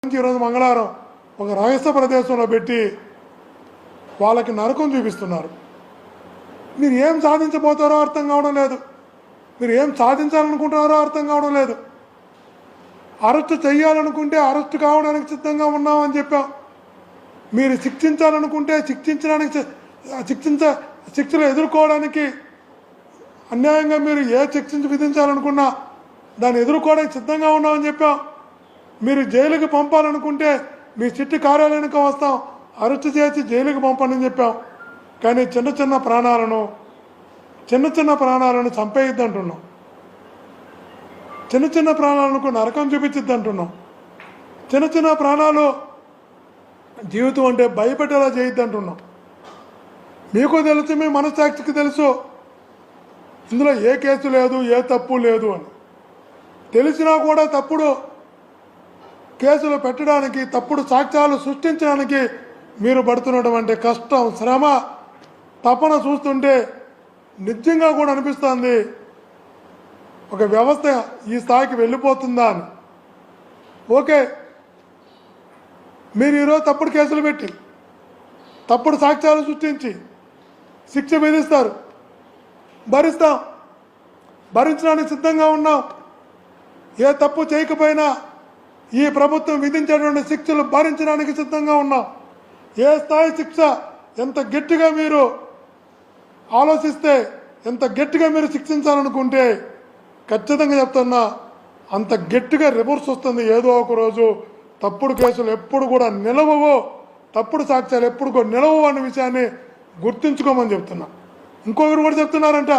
ఈరోజు మంగళవారం ఒక రహస్య ప్రదేశంలో పెట్టి వాళ్ళకి నరకం చూపిస్తున్నారు. మీరు ఏం సాధించబోతారో అర్థం కావడం లేదు, మీరు ఏం సాధించాలనుకుంటున్నారో అర్థం కావడం లేదు. అరెస్టు చేయాలనుకుంటే అరెస్టు కావడానికి సిద్ధంగా ఉన్నామని చెప్పాం. మీరు శిక్షించాలనుకుంటే శిక్షలు ఎదుర్కోవడానికి అన్యాయంగా మీరు ఏ శిక్ష విధించాలనుకున్నా దాన్ని ఎదుర్కోవడానికి సిద్ధంగా ఉన్నామని చెప్పాం. మీరు జైలుకి పంపాలనుకుంటే మీ సిట్టి కార్యాలయానికి వస్తాం, అరెస్టు చేసి జైలుకి పంపని చెప్పాం. కానీ చిన్న చిన్న ప్రాణాలను చంపేయద్దు అంటున్నాం, చిన్న ప్రాణాలకు నరకం చూపించద్దు అంటున్నాం. చిన్న ప్రాణాలు జీవితం అంటే భయపెట్టేలా చేయొద్దు అంటున్నాం. మీకు తెలుసు, మీ మనస్సాక్షికి తెలుసు ఇందులో ఏ కేసు లేదు, ఏ తప్పు లేదు అని. తెలిసినా కూడా తప్పుడు కేసులు పెట్టడానికి, తప్పుడు సాక్ష్యాలు సృష్టించడానికి మీరు పడుతున్నటువంటి కష్టం, శ్రమ, తపన చూస్తుంటే నిజంగా కూడా అనిపిస్తుంది ఒక వ్యవస్థ ఈ స్థాయికి వెళ్ళిపోతుందా అని. ఓకే, మీరు ఈరోజు తప్పుడు కేసులు పెట్టి తప్పుడు సాక్ష్యాలు సృష్టించి శిక్ష విధిస్తారు, భరిస్తాం, భరించడానికి సిద్ధంగా ఉన్నాం. ఏ తప్పు చేయకపోయినా ఈ ప్రభుత్వం విధించేటువంటి శిక్షలు భరించడానికి సిద్ధంగా ఉన్నాం. ఏ స్థాయి శిక్ష ఎంత గట్టిగా మీరు ఆలోచిస్తే, ఎంత గట్టిగా మీరు శిక్షించాలనుకుంటే ఖచ్చితంగా చెప్తున్నా అంత గట్టిగా రివర్స్ వస్తుంది. ఏదో ఒక రోజు తప్పుడు కేసులు ఎప్పుడు కూడా నిలవవో, తప్పుడు సాక్ష్యాలు ఎప్పుడు కూడా నిలవవు అనే విషయాన్ని గుర్తుంచుకోమని చెప్తున్నా. ఇంకొకరు కూడా చెప్తున్నారంట,